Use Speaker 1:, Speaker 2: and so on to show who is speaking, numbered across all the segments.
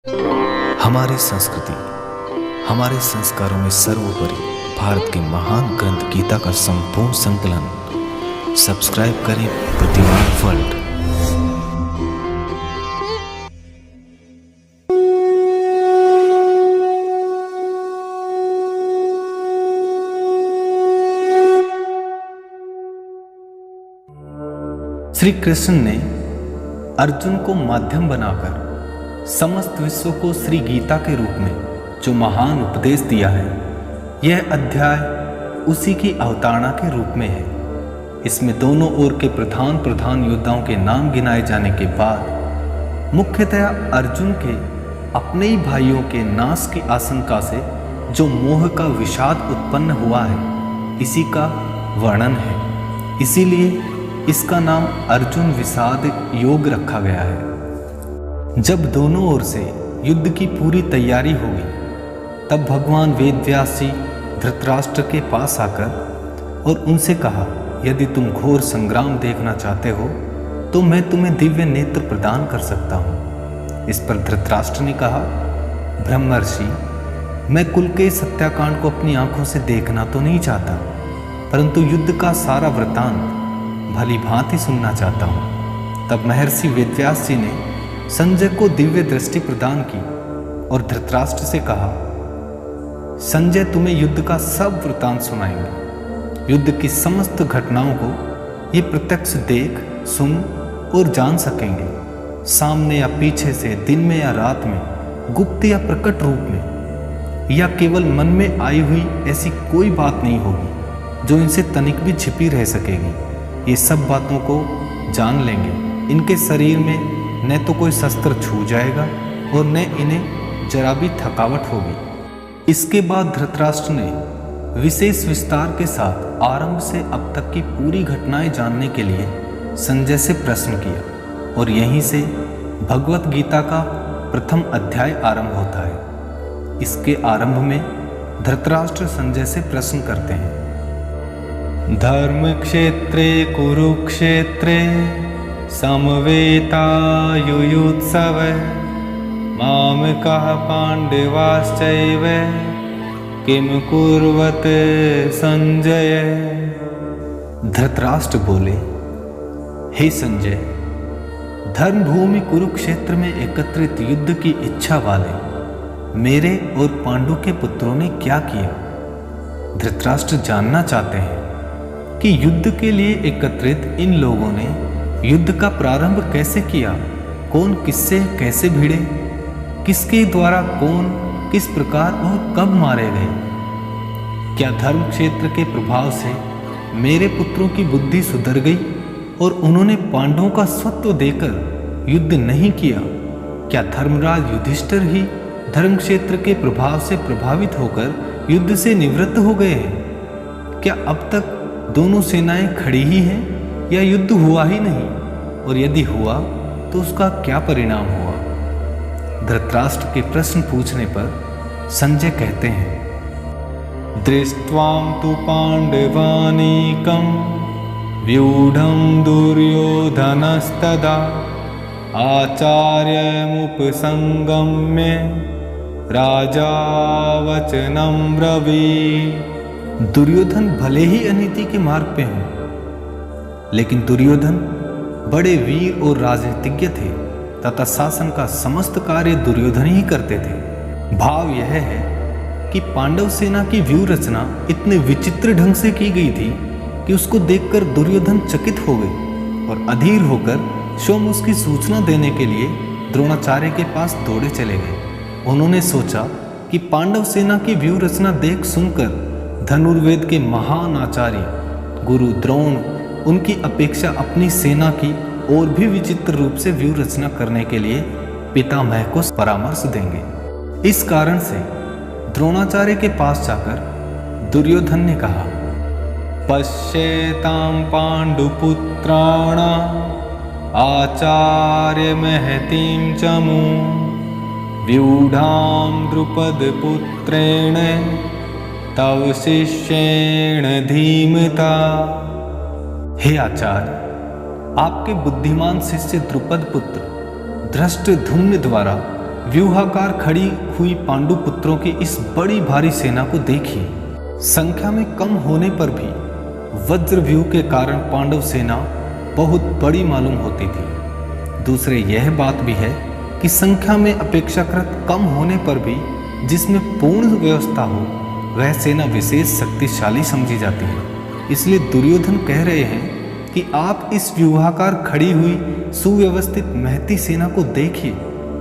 Speaker 1: हमारी संस्कृति, हमारे संस्कारों में सर्वोपरि भारत के महान ग्रंथ गीता का संपूर्ण संकलन। सब्सक्राइब करें प्रतिमान वर्ल्ड।
Speaker 2: श्री कृष्ण ने अर्जुन को माध्यम बनाकर समस्त विश्व को श्री गीता के रूप में जो महान उपदेश दिया है, यह अध्याय उसी की अवतारणा के रूप में है। इसमें दोनों ओर के प्रधान योद्धाओं के नाम गिनाए जाने के बाद मुख्यतया अर्जुन के अपने ही भाइयों के नाश की आशंका से जो मोह का विषाद उत्पन्न हुआ है, इसी का वर्णन है। इसीलिए इसका नाम अर्जुन विषाद योग रखा गया है। जब दोनों ओर से युद्ध की पूरी तैयारी हो गई, तब भगवान वेदव्यास जी धृतराष्ट्र के पास आकर और उनसे कहा, यदि तुम घोर संग्राम देखना चाहते हो तो मैं तुम्हें दिव्य नेत्र प्रदान कर सकता हूँ। इस पर धृतराष्ट्र ने कहा, ब्रह्मर्षि, मैं कुल के सत्याकांड को अपनी आंखों से देखना तो नहीं चाहता, परंतु युद्ध का सारा वृतांत भली भांति सुनना चाहता हूँ। तब महर्षि वेदव्यास जी ने संजय को दिव्य दृष्टि प्रदान की और धृतराष्ट्र से कहा, संजय तुम्हें युद्ध का सब वृतांत सुनाएंगे। युद्ध की समस्त घटनाओं को ये प्रत्यक्ष देख, सुन और जान सकेंगे। सामने या पीछे से, दिन में या रात में, गुप्त या प्रकट रूप में, या केवल मन में आई हुई ऐसी कोई बात नहीं होगी जो इनसे तनिक भी छिपी रह सकेगी। ये सब बातों को जान लेंगे। इनके शरीर में न तो कोई शस्त्र छू जाएगा और न इन्हें जरा भी थकावट होगी। इसके बाद धृतराष्ट्र ने विशेष विस्तार के साथ आरंभ से अब तक की पूरी घटनाएं जानने के लिए संजय से प्रश्न किया और यहीं से भगवत गीता का प्रथम अध्याय आरंभ होता है। इसके आरंभ में धृतराष्ट्र संजय से प्रश्न करते हैं, धर्म क्षेत्रे कुरुक्षेत्रे समवेतायुयुत्सव मामकः पांडवाश्चैव किम कुर्वत संजय। धृतराष्ट्र बोले, हे संजय, धर्मभूमि कुरुक्षेत्र में एकत्रित युद्ध की इच्छा वाले मेरे और पांडु के पुत्रों ने क्या किया। धृतराष्ट्र जानना चाहते हैं कि युद्ध के लिए एकत्रित इन लोगों ने युद्ध का प्रारंभ कैसे किया, कौन किससे कैसे भिड़े, किसके द्वारा कौन किस प्रकार और कब मारे गए। क्या धर्म क्षेत्र के प्रभाव से मेरे पुत्रों की बुद्धि सुधर गई और उन्होंने पांडवों का स्वत्व देकर युद्ध नहीं किया। क्या धर्मराज युधिष्ठिर ही धर्म क्षेत्र के प्रभाव से प्रभावित होकर युद्ध से निवृत्त हो गए हैं। क्या अब तक दोनों सेनाएं खड़ी ही हैं या युद्ध हुआ ही नहीं, और यदि हुआ तो उसका क्या परिणाम हुआ। धृतराष्ट्र के प्रश्न पूछने पर संजय कहते हैं, दृष्ट्वां तु पांडवानीकं व्यूढ़ं दुर्योधनस्तदा आचार्यमुपसंगम्य राजा वचनं ब्रवीत्। दुर्योधन भले ही अनीति के मार्ग पे हों, लेकिन दुर्योधन बड़े वीर और राजनीतिज्ञ थे तथा शासन का समस्त कार्य दुर्योधन ही करते थे। भाव यह है कि पांडव सेना की व्यूह रचना इतने विचित्र ढंग से की गई थी कि उसको देखकर दुर्योधन चकित हो गए और अधीर होकर स्वयं उसकी सूचना देने के लिए द्रोणाचार्य के पास दौड़े चले गए। उन्होंने सोचा कि पांडव सेना की व्यूह रचना देख सुनकर धनुर्वेद के महान आचार्य गुरु द्रोण उनकी अपेक्षा अपनी सेना की और भी विचित्र रूप से व्यूह रचना करने के लिए पितामह को परामर्श देंगे। इस कारण से द्रोणाचार्य के पास जाकर दुर्योधन ने कहा, पश्येतां पांडुपुत्राणाम् आचार्य महतीं चमू व्यूढ़ां द्रुपदपुत्रेण तव शिष्येण धीमता। हे आचार्य, आपके बुद्धिमान शिष्य द्रुपद पुत्र धृष्टद्युम्न द्वारा व्यूहाकार खड़ी हुई पांडु पुत्रों की इस बड़ी भारी सेना को देखिए। संख्या में कम होने पर भी वज्रव्यूह के कारण पांडव सेना बहुत बड़ी मालूम होती थी। दूसरे यह बात भी है कि संख्या में अपेक्षाकृत कम होने पर भी जिसमें पूर्ण व्यवस्था हो वह सेना विशेष शक्तिशाली समझी जाती है। इसलिए दुर्योधन कह रहे हैं कि आप इस व्यूहाकार खड़ी हुई सुव्यवस्थित महती सेना को देखिए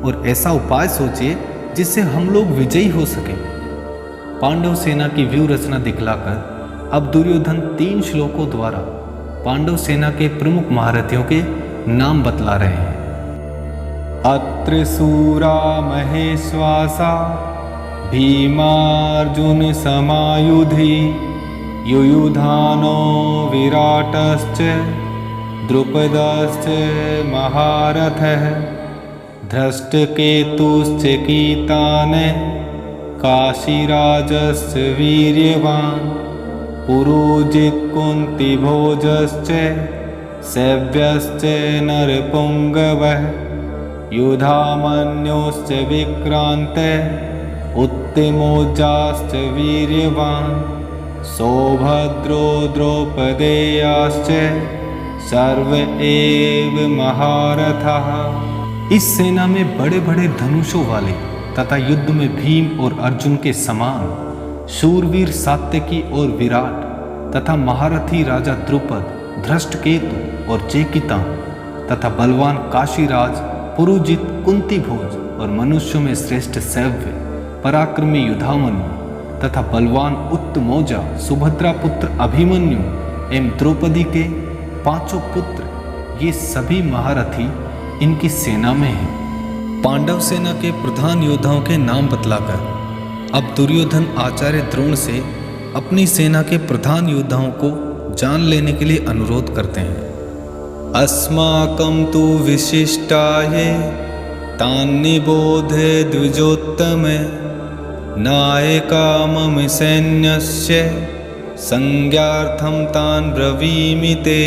Speaker 2: और ऐसा उपाय सोचिए जिससे हम लोग विजयी हो सके। पांडव सेना की व्यूह रचना दिखलाकर अब दुर्योधन 3 श्लोकों द्वारा पांडव सेना के प्रमुख महारथियों के नाम बतला रहे हैं। अत्र सूरा महेश्वासा भीमार्जुन समायुधि युयुधानो विराटश्च द्रुपदश्च महारथः धृष्टकेतुश्च कीतान काशीराजश्च वीर्यवान् पुरोजित् कुन्तिभोजश्च सव्यश्च नरपुङ्गवः युधामन्योश्च विक्रान्त उत्तिमोजाश्च वीर्यवान् सौभद्रो द्रौपदेयाश्च सर्व एव महारथः। इस सेना में बड़े बड़े धनुषों वाले तथा युद्ध में भीम और अर्जुन के समान शूरवीर सात्यकी और विराट तथा महारथी राजा द्रुपद धृष्टकेतु और चेकितान तथा बलवान काशीराज पुरुजित कुंतीभोज और मनुष्यों में श्रेष्ठ सैव्य पराक्रमी युधामन्यु तथा बलवान उत्तमौजा सुभद्रा पुत्र अभिमन्यु एवं द्रौपदी के 5 पुत्र ये सभी महारथी इनकी सेना में हैं। पांडव सेना के प्रधान योद्धाओं के नाम बतलाकर अब दुर्योधन आचार्य द्रोण से अपनी सेना के प्रधान योद्धाओं को जान लेने के लिए अनुरोध करते हैं। अस्माकं तु विशिष्टाये तान्निबोध द्विजोत्तम नायका मम सैन्यस्य संज्ञार्थं तान् ब्रवीमि ते।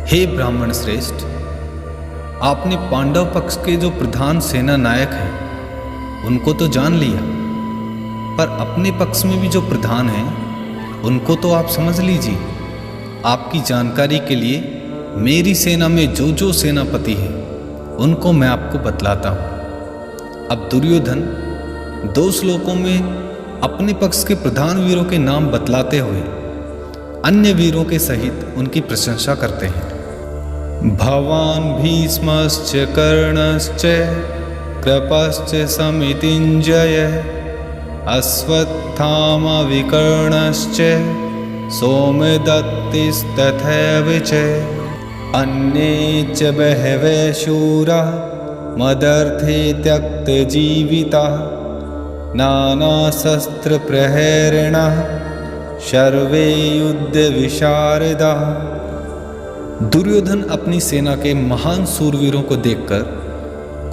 Speaker 2: हे ब्राह्मण श्रेष्ठ, आपने पांडव पक्ष के जो प्रधान सेना नायक हैं उनको तो जान लिया, पर अपने पक्ष में भी जो प्रधान हैं उनको तो आप समझ लीजिए। आपकी जानकारी के लिए मेरी सेना में जो जो सेनापति हैं उनको मैं आपको बतलाता हूँ। अब दुर्योधन 2 श्लोकों में अपने पक्ष के प्रधान वीरों के नाम बतलाते हुए अन्य वीरों के सहित उनकी प्रशंसा करते हैं। भवान भीष्मश्च कर्णश्च कृपश्च समितिञ्जय अश्वत्थामा विकर्णश्च सोमदत्तिस्तथैव च अन्ये च बहवः शूरा मदर्थे त्यक्तजीविताः नानाशस्त्रप्रहरिणः सर्वे युद्धविशारदाः। दुर्योधन अपनी सेना के महान सूरवीरों को देखकर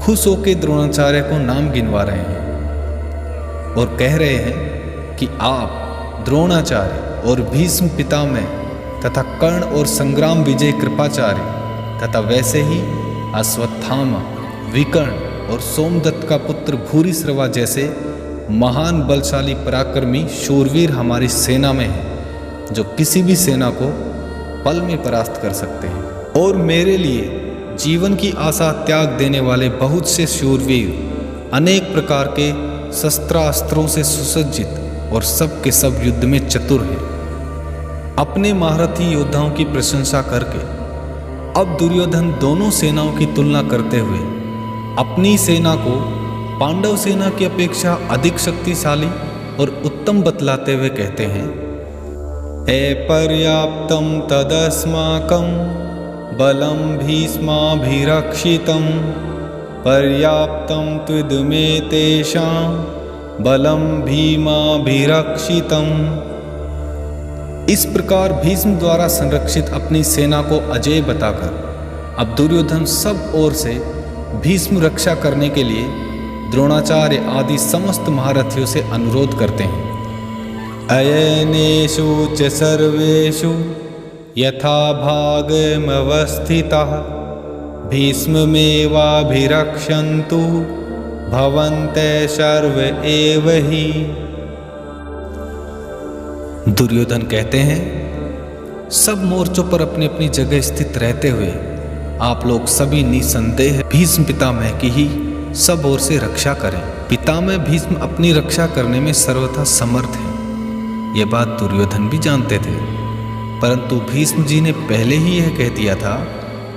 Speaker 2: खुश होकर द्रोणाचार्य को नाम गिनवा रहे हैं और कह रहे हैं कि आप द्रोणाचार्य और भीष्म पितामह तथा कर्ण और संग्राम विजय कृपाचार्य तथा वैसे ही अश्वत्थामा विकर्ण और सोमदत्त का पुत्र भूरिश्रवा जैसे महान बलशाली पराक्रमी शूरवीर हमारी सेना में हैं जो किसी भी सेना को पल में परास्त कर सकते हैं। और मेरे लिए जीवन की आशा त्याग देने वाले बहुत से शूरवीर अनेक प्रकार के शस्त्रास्त्रों से सुसज्जित और सब के सब युद्ध में चतुर हैं। अपने महारथी योद्धाओं की प्रशंसा करके अब दुर्योधन दोनों सेनाओं की तुलना करते हुए अपनी सेना को पांडव सेना की अपेक्षा अधिक शक्तिशाली और उत्तम बतलाते हुए कहते हैं। अपर्याप्तं तदस्माकं बलं भीष्माभिरक्षितं पर्याप्तं त्विदमे तेषां बलं भीमाभिरक्षितं। इस प्रकार भीष्म द्वारा संरक्षित अपनी सेना को अजेय बताकर अब दुर्योधन सब ओर से भीष्म रक्षा करने के लिए द्रोणाचार्य आदि समस्त महारथियों से अनुरोध करते हैं। अयनेषु च सर्वेषु यथा भागमवस्थिताः भीष्ममेवाभिरक्षन्तु भवन्तः सर्व एव हि। दुर्योधन कहते हैं, सब मोर्चों पर अपनी अपनी जगह स्थित रहते हुए आप लोग सभी निसंदेह भीष्म पितामह की ही सब ओर से रक्षा करें। पितामह भीष्म अपनी रक्षा करने में सर्वथा समर्थ हैं। यह बात दुर्योधन भी जानते थे, परंतु भीष्म जी ने पहले ही यह कह दिया था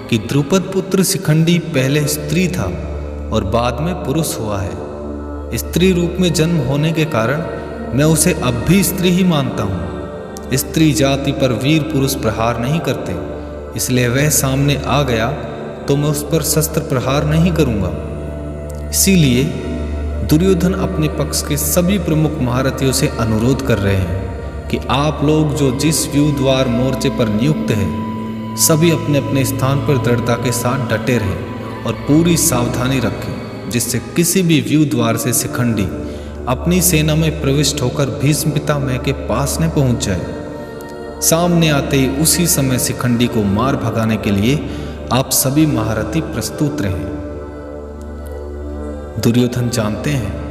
Speaker 2: कि द्रुपद पुत्र शिखंडी पहले स्त्री था और बाद में पुरुष हुआ है। स्त्री रूप में जन्म होने के कारण मैं उसे अब भी स्त्री ही मानता हूँ। स्त्री जाति पर वीर पुरुष प्रहार नहीं करते, इसलिए वह सामने आ गया तो मैं उस पर शस्त्र प्रहार नहीं करूँगा। इसीलिए दुर्योधन अपने पक्ष के सभी प्रमुख महारथियों से अनुरोध कर रहे हैं कि आप लोग जो जिस व्यूहद्वार मोर्चे पर नियुक्त हैं, सभी अपने अपने स्थान पर दृढ़ता के साथ डटे रहें और पूरी सावधानी रखें, जिससे किसी भी व्यूहद्वार से शिखंडी अपनी सेना में प्रविष्ट होकर भीष्म पितामह के पास न पहुंच जाए। सामने आते ही उसी समय शिखंडी को मार भगाने के लिए आप सभी महारथी प्रस्तुत रहें। दुर्योधन जानते हैं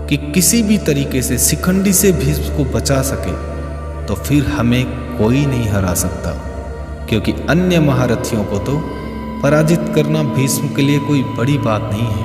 Speaker 2: कि किसी भी तरीके से शिखंडी से भीष्म को बचा सके तो फिर हमें कोई नहीं हरा सकता, क्योंकि अन्य महारथियों को तो पराजित करना भीष्म के लिए कोई बड़ी बात नहीं है।